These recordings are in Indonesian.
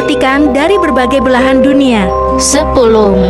mematikan dari berbagai belahan dunia. 10.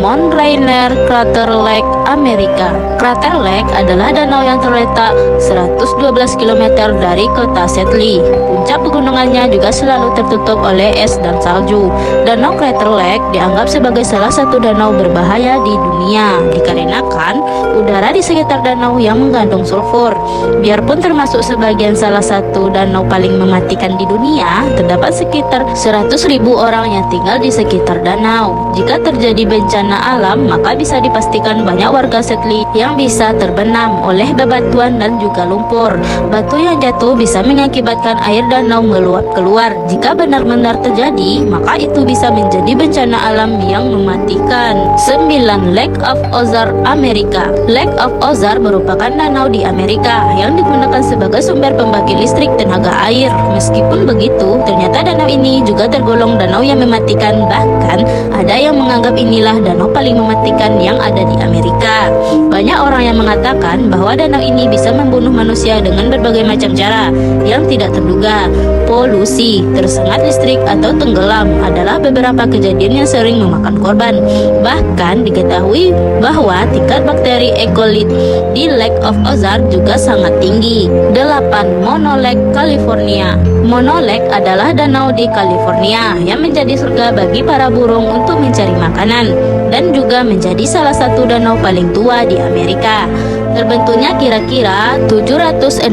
Mount Rainier Crater Lake, Amerika. Crater Lake adalah danau yang terletak 112 km dari kota Seattle. Puncak pegunungannya juga selalu tertutup oleh es dan salju. Danau Crater Lake dianggap sebagai salah satu danau berbahaya di dunia dikarenakan udara di sekitar danau yang mengandung sulfur. Biarpun termasuk sebagian salah satu danau paling mematikan di dunia, terdapat sekitar 100.000 orang yang tinggal di sekitar danau. Jika terjadi bencana alam, maka bisa dipastikan banyak warga Seattle yang bisa terbenam oleh bebatuan dan juga lumpur. Batu yang jatuh bisa mengakibatkan air danau meluap keluar. Jika benar-benar terjadi, maka itu bisa menjadi bencana alam yang mematikan. 9. Lake of Ozark, Amerika. Lake of Ozark merupakan danau di Amerika yang digunakan sebagai sumber pembangkit listrik tenaga air. Meskipun begitu, ternyata danau ini juga tergolong danau yang mematikan. Bahkan ada yang menganggap inilah danau paling mematikan yang ada di Amerika. Banyak orang yang mengatakan bahwa danau ini bisa membunuh manusia dengan berbagai macam cara yang tidak terduga. Polusi, tersengat listrik, atau tenggelam adalah beberapa kejadian yang sering memakan korban. Bahkan diketahui bahwa tingkat bakteri E. coli di Lake of Ozark juga sangat tinggi. 8. Mono Lake, California. Mono Lake adalah danau di California yang menjadi surga bagi para burung untuk mencari makanan dan juga menjadi salah satu danau paling tua di Amerika. Terbentuknya kira-kira 760.000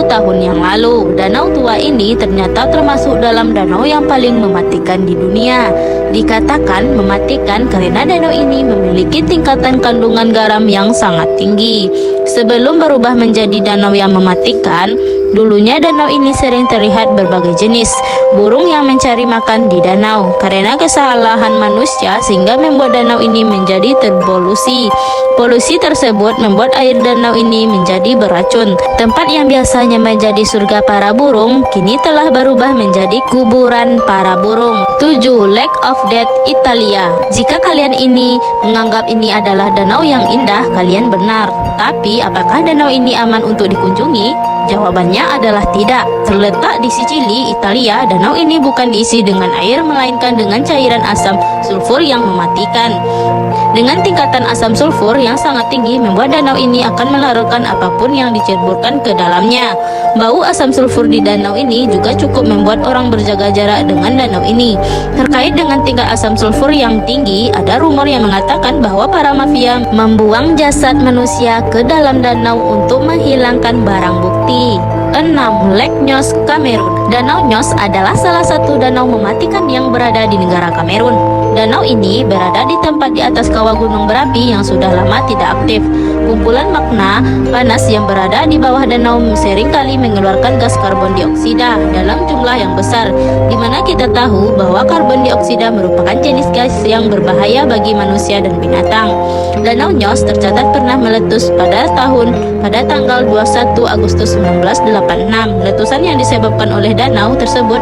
tahun yang lalu. Danau tua ini ternyata termasuk dalam danau yang paling mematikan di dunia. Dikatakan mematikan karena danau ini memiliki tingkatan kandungan garam yang sangat tinggi. Sebelum berubah menjadi danau yang mematikan, dulunya danau ini sering terlihat berbagai jenis burung yang mencari makan di danau. Karena kesalahan manusia sehingga membuat danau ini menjadi terpolusi. Polusi tersebut membuat air danau ini menjadi beracun. Tempat yang biasanya menjadi surga para burung kini telah berubah menjadi kuburan para burung. 7. Lake of Death, Italia. Jika kalian menganggap ini adalah danau yang indah, kalian benar. Tapi apakah danau ini aman untuk dikunjungi? Jawabannya adalah tidak. Terletak di Sicily, Italia, danau ini bukan diisi dengan air melainkan dengan cairan asam sulfur yang mematikan. Dengan tingkatan asam sulfur yang sangat tinggi membuat danau ini akan melarutkan apapun yang diceburkan ke dalamnya. Bau asam sulfur di danau ini juga cukup membuat orang berjaga jarak dengan danau ini. Terkait dengan tingkat asam sulfur yang tinggi, ada rumor yang mengatakan bahwa para mafia membuang jasad manusia ke dalam danau untuk menghilangkan barang bukti. 6. Lake Nyos, Kamerun. Danau Nyos adalah salah satu danau mematikan yang berada di negara Kamerun. Danau ini berada di tempat di atas kawah gunung berapi yang sudah lama tidak aktif. Kumpulan magma panas yang berada di bawah danau seringkali mengeluarkan gas karbon dioksida dalam jumlah yang besar, di mana kita tahu bahwa karbon dioksida merupakan jenis gas yang berbahaya bagi manusia dan binatang. Danau Nyos tercatat pernah meletus pada tanggal 21 Agustus 1986. Letusan yang disebabkan oleh danau tersebut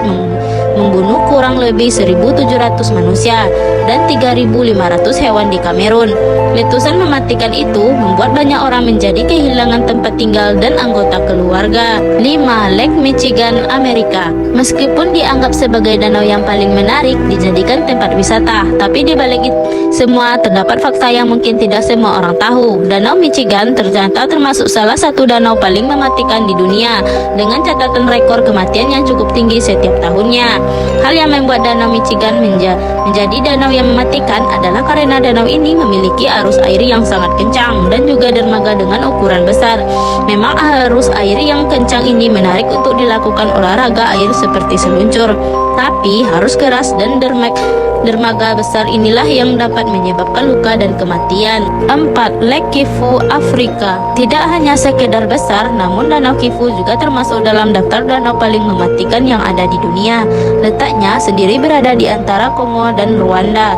membunuh kurang lebih 1.700 manusia dan 3.500 hewan di Kamerun. Letusan mematikan itu membuat banyak orang menjadi kehilangan tempat tinggal dan anggota keluarga. 5. Lake Michigan, Amerika. Meskipun dianggap sebagai danau yang paling menarik dijadikan tempat wisata, tapi di balik itu semua terdapat fakta yang mungkin tidak semua orang tahu. Danau Michigan ternyata termasuk salah satu danau paling mematikan di dunia dengan catatan rekor kematian yang cukup tinggi setiap tahunnya. Hal yang membuat danau Michigan menjadi danau yang mematikan adalah karena danau ini memiliki arus air yang sangat kencang dan juga dermaga dengan ukuran besar. Memang arus air yang kencang ini menarik untuk dilakukan olahraga air seperti seluncur, tapi harus keras dan dermaga besar inilah yang dapat menyebabkan luka dan kematian. 4. Lake Kivu, Afrika. Tidak hanya sekedar besar, namun danau Kivu juga termasuk dalam daftar danau paling mematikan yang ada di dunia. Letaknya sendiri berada di antara Kongo dan Rwanda.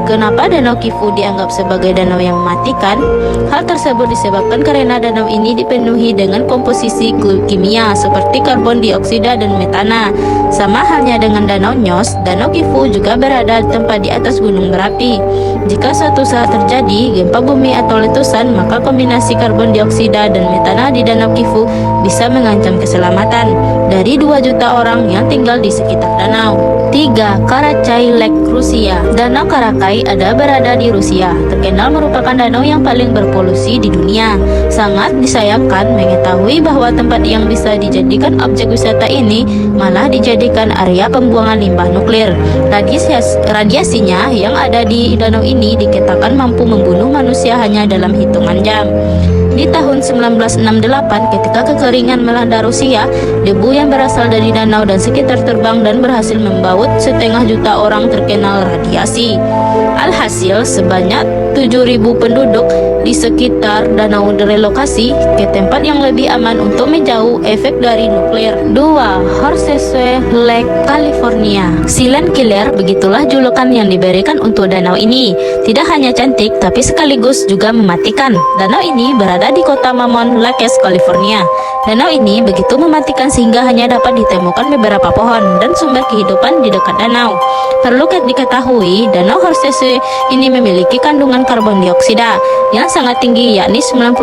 Kenapa danau Kivu dianggap sebagai danau yang mematikan? Hal tersebut disebabkan karena danau ini dipenuhi dengan komposisi kimia seperti karbon dioksida dan metana. Sama halnya dengan danau Nyos, danau Kivu juga berada tempat di atas gunung berapi. Jika suatu saat terjadi gempa bumi atau letusan, maka kombinasi karbon dioksida dan metana di danau Kivu bisa mengancam keselamatan dari 2 juta orang yang tinggal di sekitar danau. 3. Karachay Lake, Rusia. Danau Karachay berada di Rusia, terkenal merupakan danau yang paling berpolusi di dunia. Sangat disayangkan mengetahui bahwa tempat yang bisa dijadikan objek wisata ini malah dijadikan area pembuangan limbah nuklir. Radiasinya yang ada di danau ini dikatakan mampu membunuh manusia hanya dalam hitungan jam. Di tahun 1968, ketika kekeringan melanda Rusia, debu yang berasal dari danau dan sekitar terbang dan berhasil membaut 500 juta orang terkena radiasi. Alhasil, sebanyak 7.000 penduduk di sekitar danau direlokasi ke tempat yang lebih aman untuk menjauh efek dari nuklir. 2. Horseshoe Lake, California. Silent Killer, begitulah julukan yang diberikan untuk danau ini. Tidak hanya cantik, tapi sekaligus juga mematikan. Danau ini berada di kota Mammoth Lakes, California. Danau ini begitu mematikan sehingga hanya dapat ditemukan beberapa pohon dan sumber kehidupan di dekat danau. Perlu diketahui, danau Horseshoe ini memiliki kandungan karbon dioksida yang sangat tinggi, yakni 95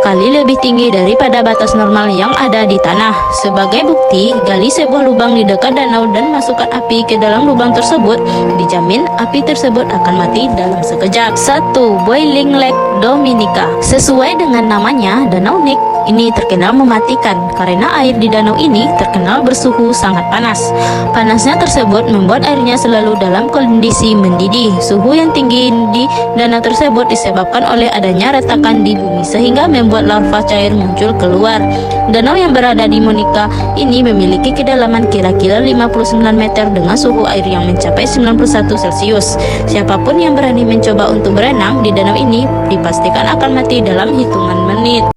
kali lebih tinggi daripada batas normal yang ada di tanah. Sebagai bukti, gali sebuah lubang di dekat danau dan masukkan api ke dalam lubang tersebut, dijamin api tersebut akan mati dalam sekejap. 1. Boiling Lake, Dominica. Sesuai dengan namanya, Danau Nik ini terkenal mematikan karena air di danau ini terkenal bersuhu sangat panas. Panasnya tersebut membuat airnya selalu dalam kondisi mendidih. Suhu yang tinggi di danau tersebut disebabkan oleh adanya retakan di bumi sehingga membuat larva cair muncul keluar. Danau yang berada di Monica ini memiliki kedalaman kira-kira 59 meter dengan suhu air yang mencapai 91 Celcius. Siapapun yang berani mencoba untuk berenang di danau ini dipastikan akan mati dalam hitungan menit.